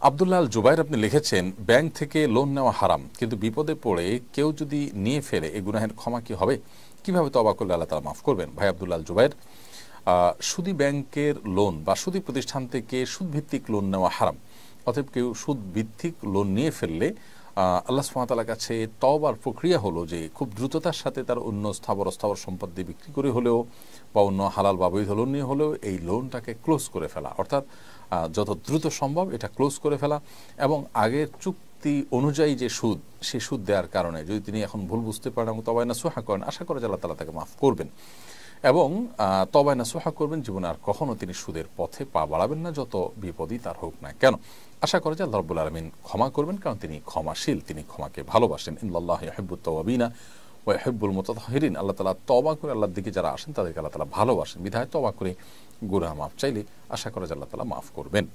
আব্দুল্লাহ আল জুবাইর আপনি লিখেছেন, ব্যাংক থেকে লোন নেওয়া হারাম, কিন্তু বিপদে পড়ে কেউ যদি নিয়ে ফেলে এই গুনাহের ক্ষমা কি হবে? কিভাবে তওবা করলে আল্লাহ তাআলা মাফ করবেন? ভাই আব্দুল্লাহ আল জুবাইর, সুদী ব্যাংকের লোন বা সুদী প্রতিষ্ঠান থেকে সুদভিত্তিক লোন নেওয়া হারাম। অতএব কেউ সুদভিত্তিক লোন নিয়ে ফেললে আল্লাহ সুবহানাহু ওয়া তাআলার কাছে তওবার প্রক্রিয়া হলো যে খুব দ্রুততার সাথে তার অন্য স্থাবর অস্থাবর সম্পদ দিয়ে বিক্রি করে হলেও বা অন্য হালাল বা বৈধ লোন নিয়ে হলেও এই লোনটাকে ক্লোজ করে ফেলা, অর্থাৎ যত দ্রুত সম্ভব এটা ক্লোজ করে ফেলা, এবং আগের চুক্তি অনুযায়ী যে সুদ, সে সুদ দেওয়ার কারণে যদি তিনি এখন ভুল বুঝতে পারেন এবং তওবা নাসুহা করেন, আশা করে যে আল্লাহ তাআলা তাকে মাফ করবেন, এবং তওবা নাসুহা করবেন, জীবনে আর কখনো তিনি সুদের পথে পা বাড়াবেন না, যত বিপদই তার হোক না কেন। আশা করে যে আল্লাহ রাব্বুল আলামিন ক্ষমা করবেন, কারণ তিনি ক্ষমাশীল, তিনি ক্ষমাকে ভালোবাসেন। ইন্নাল্লাহা ইউহিব্বুত তাওয়াবিনা ওয়া ইউহিব্বুল মুতাতাহহিরিন। আল্লাহ তাআলা তওবা করে আল্লাহর দিকে যারা আসেন তাদেরকে আল্লাহ তাআলা ভালোবাসেন, বিধায় তওবা করে গুনাহ মাফ চাইলে আশা করে যে আল্লাহ তাআলা মাফ করবেন।